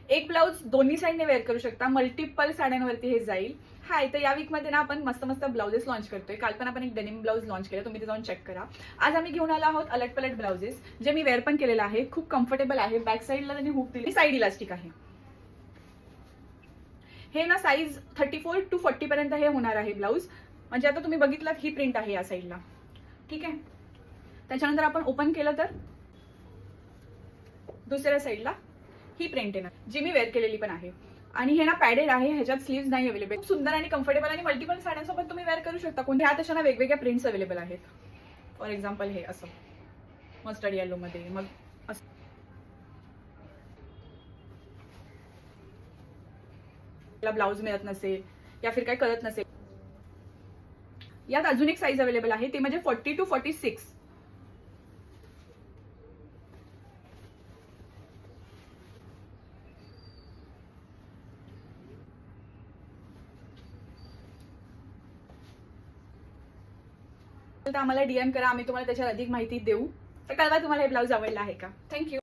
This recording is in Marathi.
एक ब्लाऊज दोन्ही साईडने वेअर करू शकता, मल्टिपल साड्यांवरती हे जाईल. हाय, तर या वीकमध्ये ना आपण मस्त मस्त ब्लाउजेस लॉन्च करतोय. काल पण आपण एक डेनिम ब्लाउज लॉन्च केलं, तुम्ही ते जाऊन चेक करा. आज आम्ही घेऊन आलो आहोत अलट पलट ब्लाउजेस, जे मी वेअर पण केलेलं आहे. खूप कम्फर्टेबल आहे. बॅक साईडला त्यांनी हुक दिली, साईड इलास्टिक आहे. हे ना साईज 34 to 40 पर्यंत हे होणार आहे ब्लाऊज. म्हणजे आता तुम्ही बघितलं ही प्रिंट आहे या साईडला, ठीक आहे. त्याच्यानंतर आपण ओपन केलं तर दुसऱ्या साईडला ही प्रिंट येणार, जी मी वेअर केलेली पण आहे. आणि हे ना पॅडेड आहे, ह्याच्यात स्लीव्स नाही अवेलेबल. खूप सुंदर आणि कम्फर्टेबल आणि मल्टिपल साड्यांसोबत तुम्ही वेअर करू शकता. कोणत्या ह्यात अशा ना वेगवेगळ्या प्रिंट्स अवेलेबल आहेत. फॉर एक्झाम्पल हे असं मस्टर्ड येलो मध्ये, मग ब्लाउज मिळत नसेल या फिर काय कळत नसेल, यात अजून एक साईज अवेलेबल आहे, ते म्हणजे 40 to 46. तर आम्हाला डीएम करा, आम्ही तुम्हाला त्याच्यावर अधिक माहिती देऊ. तर कळवा तुम्हाला हे ब्लाऊज आवडला आहे का. थँक्यू.